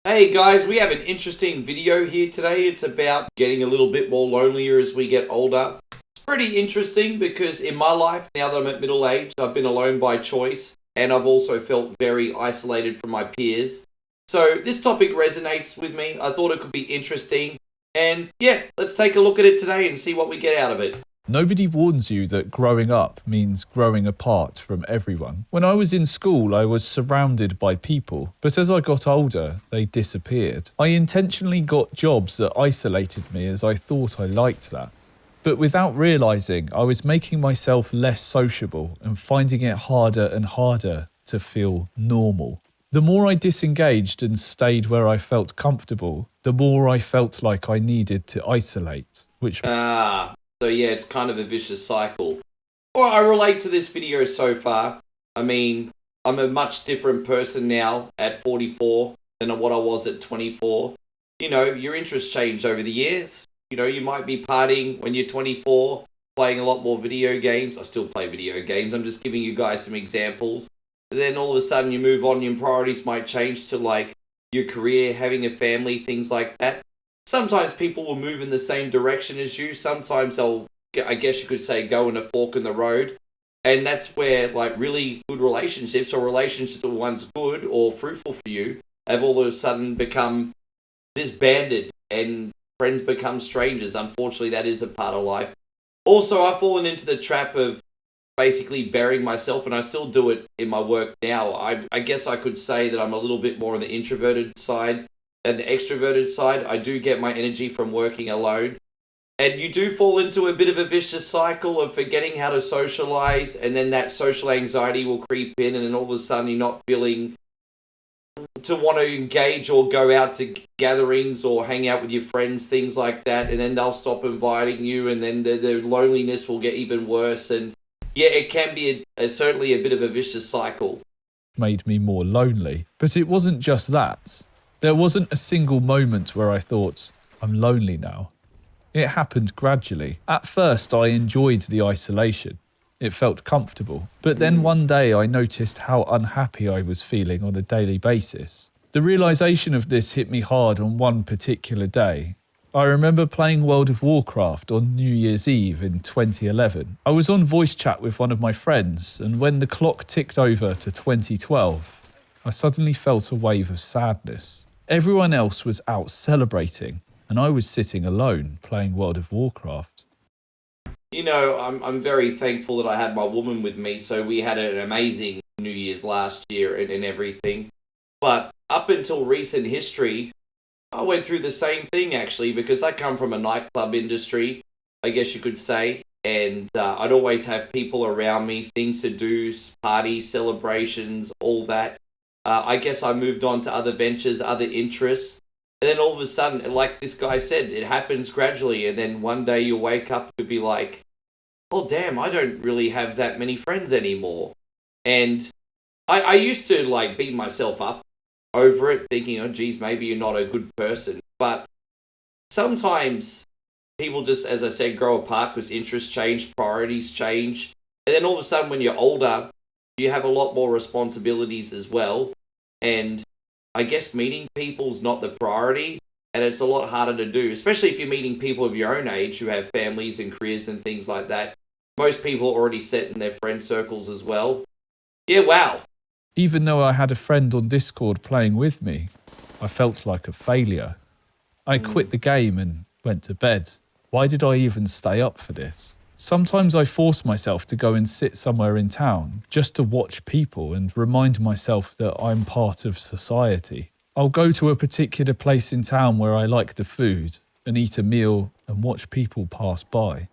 Hey guys, we have an interesting video here today. It's about getting a little bit more lonelier as we get older. It's pretty interesting because in my life, now that I'm at middle age, I've been alone by choice and I've also felt very isolated from my peers. So this topic resonates with me. I thought it could be interesting. And yeah, let's take a look at it today and see what we get out of it. Nobody warns you that growing up means growing apart from everyone. When I was in school, I was surrounded by people, but as I got older, they disappeared. I intentionally got jobs that isolated me as I thought I liked that. But without realising, I was making myself less sociable and finding it harder and harder to feel normal. The more I disengaged and stayed where I felt comfortable, the more I felt like I needed to isolate, which So yeah, it's kind of a vicious cycle. Well, I relate to this video so far. I mean, I'm a much different person now at 44 than what I was at 24. You know, your interests change over the years. You know, you might be partying when you're 24, playing a lot more video games. I still play video games. I'm just giving you guys some examples. But then all of a sudden you move on, your priorities might change to like your career, having a family, things like that. Sometimes people will move in the same direction as you. Sometimes they'll, I guess you could say, go in a fork in the road. And that's where like really good relationships or relationships that were once good or fruitful for you have all of a sudden become disbanded and friends become strangers. Unfortunately, that is a part of life. Also, I've fallen into the trap of basically burying myself, and I still do it in my work now. I guess I could say that I'm a little bit more on the introverted side than the extroverted side. I do get my energy from working alone. And you do fall into a bit of a vicious cycle of forgetting how to socialize, and then that social anxiety will creep in, and then all of a sudden you're not feeling to want to engage or go out to gatherings or hang out with your friends, things like that, and then they'll stop inviting you, and then the loneliness will get even worse. And yeah, it can be certainly a bit of a vicious cycle. made me more lonely. But it wasn't just that. There wasn't a single moment where I thought, I'm lonely now. It happened gradually. At first, I enjoyed the isolation. It felt comfortable. But then one day I noticed how unhappy I was feeling on a daily basis. The realisation of this hit me hard on one particular day. I remember playing World of Warcraft on New Year's Eve in 2011. I was on voice chat with one of my friends, and when the clock ticked over to 2012, I suddenly felt a wave of sadness. Everyone else was out celebrating, and I was sitting alone playing World of Warcraft. You know, I'm very thankful that I had my woman with me, so we had an amazing New Year's last year and everything. But up until recent history, I went through the same thing actually, because I come from a nightclub industry, I guess you could say, and I'd always have people around me, things to do, parties, celebrations, all that. I guess I moved on to other ventures, other interests. And then all of a sudden, like this guy said, it happens gradually. And then one day you wake up to be like, oh, damn, I don't really have that many friends anymore. And I used to like beat myself up over it, thinking, oh, geez, maybe you're not a good person. But sometimes people just, as I said, grow apart because interests change, priorities change. And then all of a sudden, when you're older, you have a lot more responsibilities as well. And I guess meeting people's not the priority, and it's a lot harder to do, especially if you're meeting people of your own age who have families and careers and things like that. Most people are already set in their friend circles as well. Yeah, wow. Even though I had a friend on Discord playing with me, I felt like a failure. I quit the game and went to bed. Why did I even stay up for this? Sometimes I force myself to go and sit somewhere in town just to watch people and remind myself that I'm part of society. I'll go to a particular place in town where I like the food and eat a meal and watch people pass by.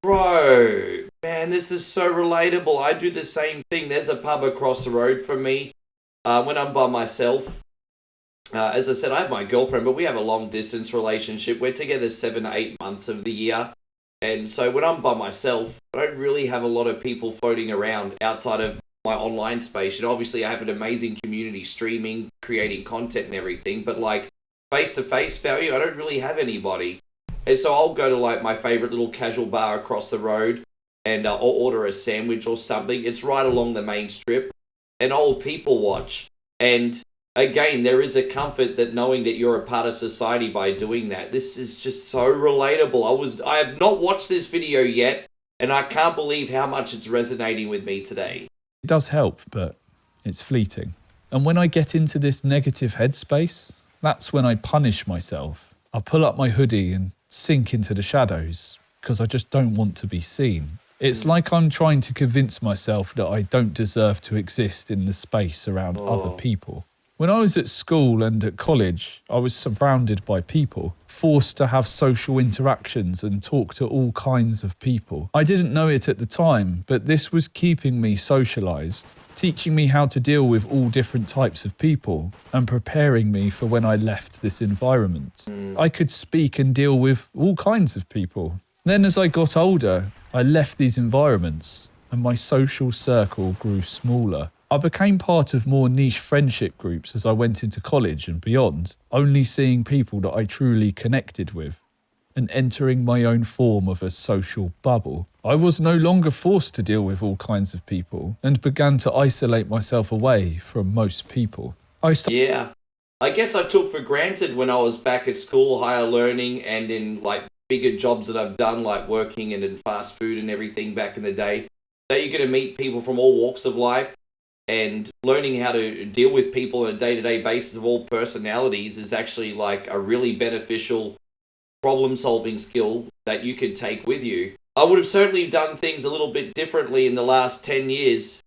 Bro, man, this is so relatable. I do the same thing. There's a pub across the road from me when I'm by myself. As I said, I have my girlfriend, but we have a long distance relationship. We're together 7 to 8 months of the year. And so when I'm by myself, I don't really have a lot of people floating around outside of my online space. And obviously I have an amazing community streaming, creating content and everything. But like face-to-face value, I don't really have anybody. And so I'll go to like my favorite little casual bar across the road and I'll order a sandwich or something. It's right along the main strip and I'll people watch. And again, there is a comfort that knowing that you're a part of society by doing that. This is just so relatable. I have not watched this video yet, and I can't believe how much it's resonating with me today. It does help, but it's fleeting. And when I get into this negative headspace, that's when I punish myself. I pull up my hoodie and sink into the shadows because I just don't want to be seen. It's like I'm trying to convince myself that I don't deserve to exist in the space around other people. When I was at school and at college, I was surrounded by people, forced to have social interactions and talk to all kinds of people. I didn't know it at the time, but this was keeping me socialised, teaching me how to deal with all different types of people and preparing me for when I left this environment. I could speak and deal with all kinds of people. Then as I got older, I left these environments and my social circle grew smaller. I became part of more niche friendship groups as I went into college and beyond, only seeing people that I truly connected with and entering my own form of a social bubble. I was no longer forced to deal with all kinds of people and began to isolate myself away from most people. Yeah. I guess I took for granted when I was back at school, higher learning, and in like bigger jobs that I've done, like working and in fast food and everything back in the day, that you're going to meet people from all walks of life. And learning how to deal with people on a day-to-day basis of all personalities is actually like a really beneficial problem-solving skill that you can take with you. I would have certainly done things a little bit differently in the last 10 years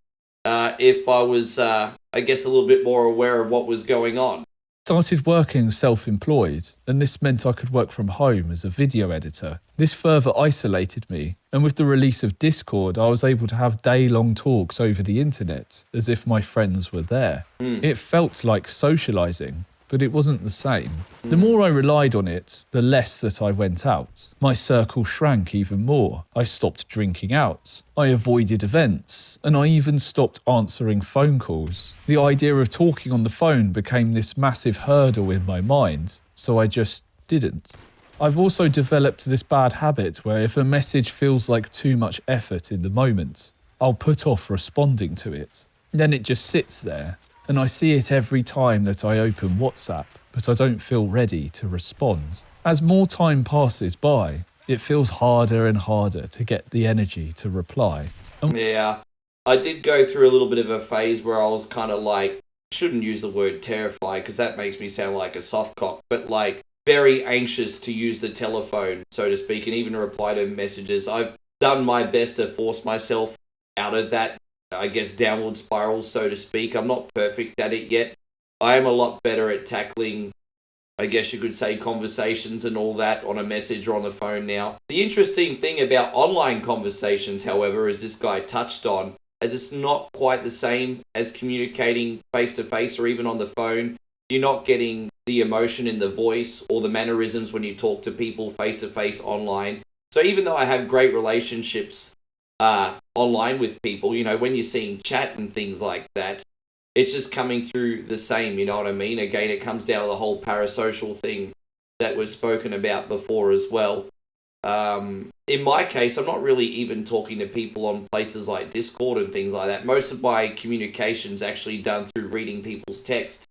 if I was, I guess, a little bit more aware of what was going on. Started working self-employed, and this meant I could work from home as a video editor. This further isolated me, and with the release of Discord, I was able to have day-long talks over the internet as if my friends were there. It felt like socialising, but it wasn't the same. The more I relied on it, the less that I went out. My circle shrank even more. I stopped drinking out. I avoided events, and I even stopped answering phone calls. The idea of talking on the phone became this massive hurdle in my mind, so I just didn't. I've also developed this bad habit where if a message feels like too much effort in the moment, I'll put off responding to it. Then it just sits there, and I see it every time that I open WhatsApp, but I don't feel ready to respond. As more time passes by, it feels harder and harder to get the energy to reply. Yeah, I did go through a little bit of a phase where I was kind of like, shouldn't use the word terrified because that makes me sound like a softcock, but like very anxious to use the telephone, so to speak, and even reply to messages. I've done my best to force myself out of that, I guess, downward spiral, so to speak. I'm not perfect at it yet. I am a lot better at tackling, I guess you could say, conversations and all that on a message or on the phone now. The interesting thing about online conversations, however, as this guy touched on, as it's not quite the same as communicating face-to-face or even on the phone. You're not getting the emotion in the voice or the mannerisms when you talk to people face-to-face online. So even though I have great relationships online with people, you know, when you're seeing chat and things like that, it's just coming through the same, you know what I mean? Again, it comes down to the whole parasocial thing that was spoken about before as well. In my case, I'm not really even talking to people on places like Discord and things like that. Most of my communication's actually done through reading people's text.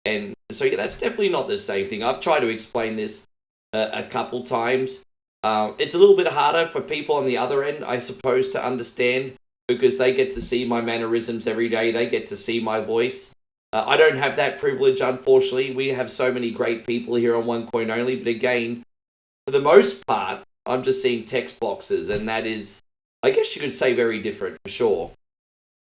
And so yeah, that's definitely not the same thing. I've tried to explain this a couple times. It's a little bit harder for people on the other end, I suppose, to understand because they get to see my mannerisms every day. They get to see my voice. I don't have that privilege, unfortunately. We have so many great people here on One Coin Only. But again, for the most part, I'm just seeing text boxes. And that is, I guess you could say, very different for sure.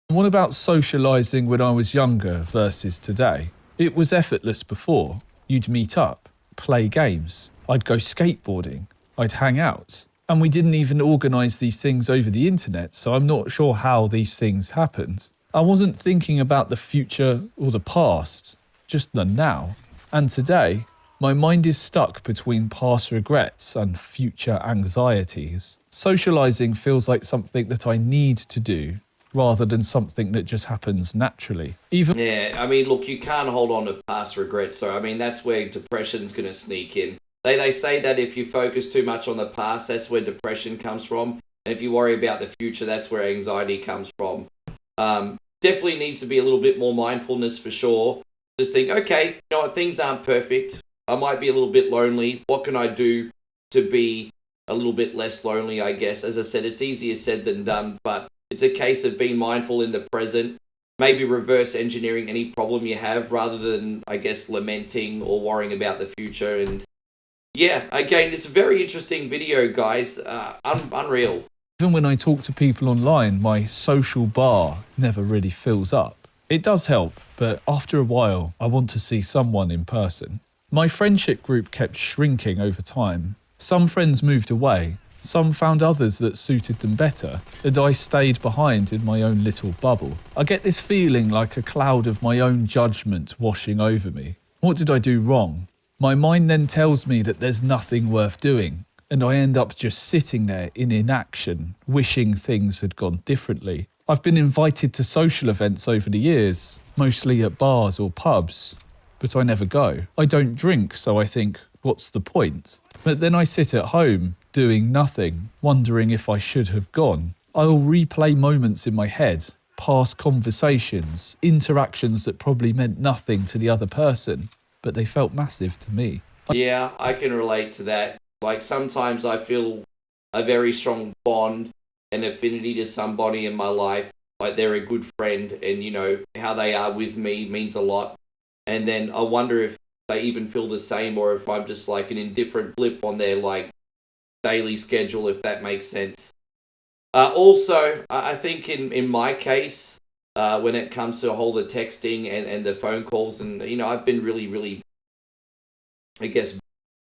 What about socialising when I was younger versus today? It was effortless before. You'd meet up, play games. I'd go skateboarding. I'd hang out. And we didn't even organise these things over the internet, so I'm not sure how these things happened. I wasn't thinking about the future or the past, just the now. And today, my mind is stuck between past regrets and future anxieties. Socialising feels like something that I need to do, rather than something that just happens naturally. Yeah, I mean, look, you can't hold on to past regrets, so I mean, that's where depression's going to sneak in. They say that if you focus too much on the past, that's where depression comes from. And if you worry about the future, that's where anxiety comes from. Definitely needs to be a little bit more mindfulness for sure. just think, okay, you know what, things aren't perfect. I might be a little bit lonely. What can I do to be a little bit less lonely, I guess? As I said, it's easier said than done, but it's a case of being mindful in the present, maybe reverse engineering any problem you have rather than, I guess, lamenting or worrying about the future. And yeah, again, it's a very interesting video, guys. Unreal. Even when I talk to people online, my social bar never really fills up. It does help, but after a while, I want to see someone in person. My friendship group kept shrinking over time. Some friends moved away, some found others that suited them better, and I stayed behind in my own little bubble. I get this feeling like a cloud of my own judgment washing over me. What did I do wrong? My mind then tells me that there's nothing worth doing, and I end up just sitting there in inaction, wishing things had gone differently. I've been invited to social events over the years, mostly at bars or pubs, but I never go. I don't drink, so I think, what's the point? But then I sit at home, doing nothing, wondering if I should have gone. I'll replay moments in my head, past conversations, interactions that probably meant nothing to the other person, but they felt massive to me. Yeah, I can relate to that. Like, sometimes I feel a very strong bond and affinity to somebody in my life. Like, they're a good friend, and, you know, how they are with me means a lot. And then I wonder if they even feel the same, or if I'm just like an indifferent blip on their, like, daily schedule, if that makes sense. Also, I think in my case, when it comes to all the texting and the phone calls, and, you know, I've been really, really, I guess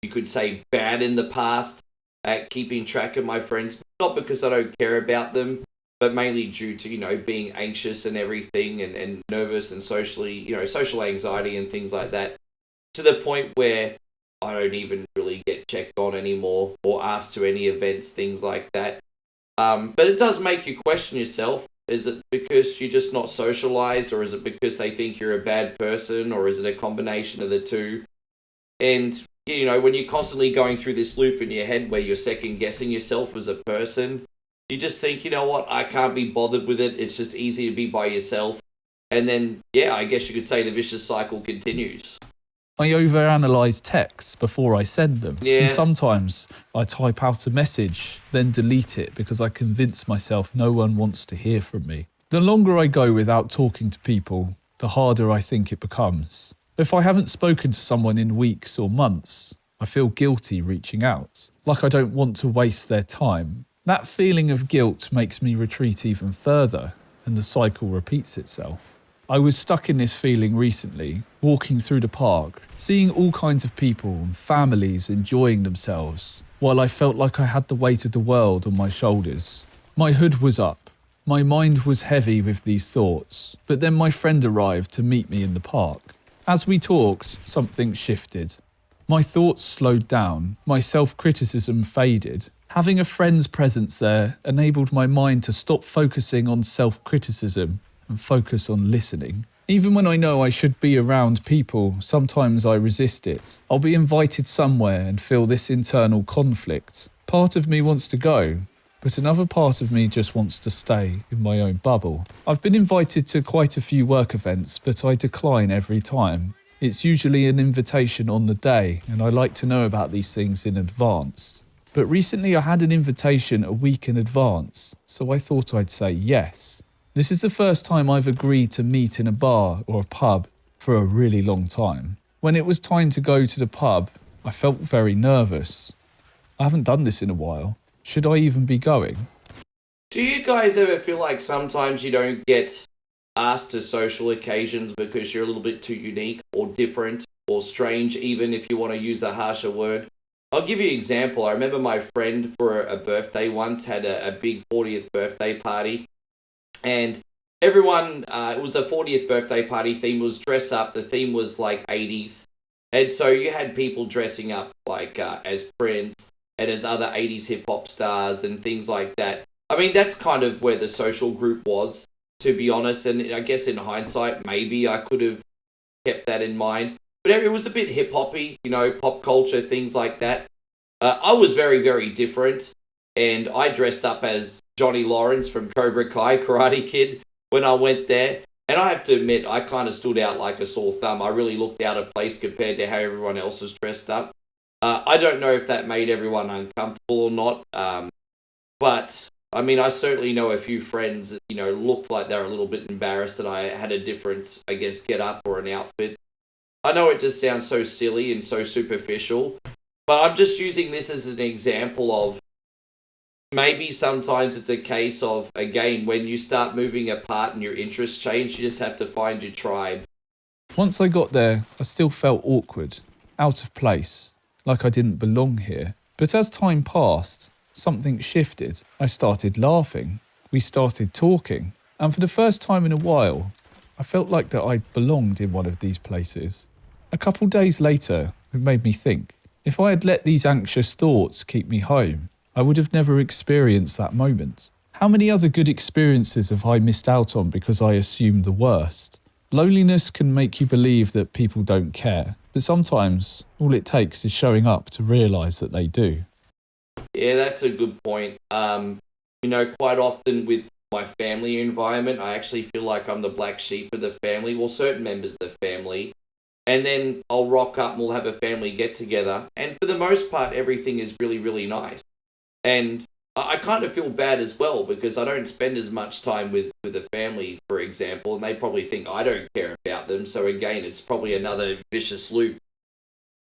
you could say, bad in the past at keeping track of my friends. Not because I don't care about them, but mainly due to, you know, being anxious and everything, and nervous and socially, you know, social anxiety and things like that, to the point where I don't even really get checked on anymore or asked to any events, things like that. But it does make you question yourself. Is it because you're just not socialized, or is it because they think you're a bad person, or is it a combination of the two? And, you know, when you're constantly going through this loop in your head where you're second guessing yourself as a person, you just think, you know what, I can't be bothered with it. It's just easy to be by yourself. And then, yeah, I guess you could say the vicious cycle continues. I overanalyze texts before I send them. Yeah. And sometimes I type out a message, then delete it because I convince myself no one wants to hear from me. The longer I go without talking to people, the harder I think it becomes. If I haven't spoken to someone in weeks or months, I feel guilty reaching out, like I don't want to waste their time. That feeling of guilt makes me retreat even further, and the cycle repeats itself. I was stuck in this feeling recently, walking through the park, seeing all kinds of people and families enjoying themselves, while I felt like I had the weight of the world on my shoulders. My hood was up. My mind was heavy with these thoughts, but then my friend arrived to meet me in the park. As we talked, something shifted. My thoughts slowed down, my self-criticism faded. Having a friend's presence there enabled my mind to stop focusing on self-criticism and focus on listening. Even when I know I should be around people, sometimes I resist it. I'll be invited somewhere and feel this internal conflict. Part of me wants to go, but another part of me just wants to stay in my own bubble. I've been invited to quite a few work events, but I decline every time. It's usually an invitation on the day, and I like to know about these things in advance. But recently I had an invitation a week in advance, so I thought I'd say yes. This is the first time I've agreed to meet in a bar or a pub for a really long time. When it was time to go to the pub, I felt very nervous. I haven't done this in a while. Should I even be going? Do you guys ever feel like sometimes you don't get asked to social occasions because you're a little bit too unique or different or strange, even if you want to use a harsher word? I'll give you an example. I remember my friend for a birthday once had a big 40th birthday party, and everyone, it was a 40th birthday party, theme was dress up. The theme was like 80s. And so you had people dressing up like as Prince and as other 80s hip hop stars and things like that. I mean, that's kind of where the social group was, to be honest. And I guess in hindsight, maybe I could have kept that in mind. But it was a bit hip hoppy, you know, pop culture, things like that. I was very, very different. And I dressed up as Johnny Lawrence from Cobra Kai, Karate Kid, when I went there. And I have to admit, I kind of stood out like a sore thumb. I really looked out of place compared to how everyone else was dressed up. I don't know if that made everyone uncomfortable or not. But, I mean, I certainly know a few friends that, looked like they were a little bit embarrassed that I had a different, I guess, get up or an outfit. I know it just sounds so silly and so superficial, but I'm just using this as an example of maybe sometimes it's a case of, again, when you start moving apart and your interests change, you just have to find your tribe. Once I got there, I still felt awkward, out of place, like I didn't belong here. But as time passed, something shifted. I started laughing. We started talking. And for the first time in a while, I felt like that I belonged in one of these places. A couple days later, it made me think, if I had let these anxious thoughts keep me home, I would have never experienced that moment. How many other good experiences have I missed out on because I assumed the worst? Loneliness can make you believe that people don't care, but sometimes all it takes is showing up to realise that they do. Yeah, that's a good point. Quite often with my family environment, I actually feel like I'm the black sheep of the family, well, certain members of the family. And then I'll rock up and we'll have a family get together. And for the most part, everything is really, really nice. And I kind of feel bad as well because I don't spend as much time with the family, for example, and they probably think I don't care about them. So again, it's probably another vicious loop.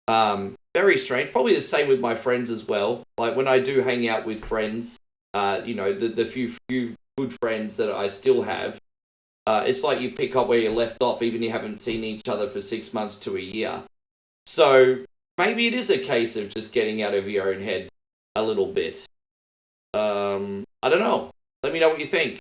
Very strange. Probably the same with my friends as well. Like when I do hang out with friends, the few good friends that I still have, it's like you pick up where you left off, even if you haven't seen each other for 6 months to a year. So maybe it is a case of just getting out of your own head a little bit. I don't know. Let me know what you think.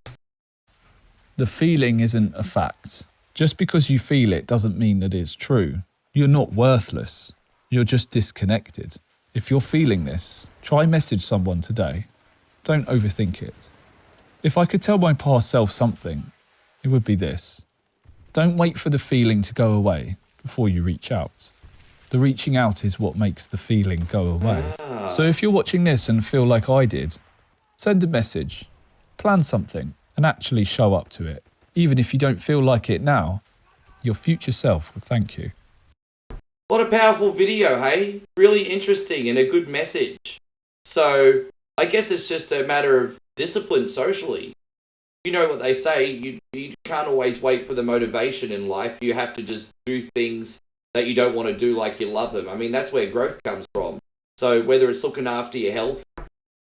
The feeling isn't a fact. Just because you feel it doesn't mean that it's true. You're not worthless. You're just disconnected. If you're feeling this, try message someone today. Don't overthink it. If I could tell my past self something, it would be this. Don't wait for the feeling to go away before you reach out. The reaching out is what makes the feeling go away. So if you're watching this and feel like I did, send a message, plan something, and actually show up to it. Even if you don't feel like it now, your future self will thank you. What a powerful video, hey? Really interesting and a good message. So, I guess it's just a matter of discipline socially. You know what they say, you can't always wait for the motivation in life. You have to just do things that you don't want to do like you love them. I mean, that's where growth comes from. So whether it's looking after your health,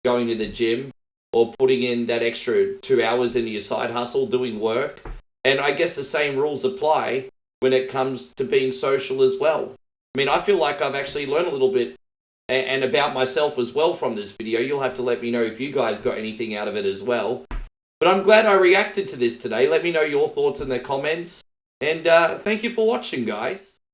going to the gym, or putting in that extra 2 hours into your side hustle, doing work. And I guess the same rules apply when it comes to being social as well. I mean, I feel like I've actually learned a little bit and about myself as well from this video. You'll have to let me know if you guys got anything out of it as well. But I'm glad I reacted to this today. Let me know your thoughts in the comments. And thank you for watching, guys.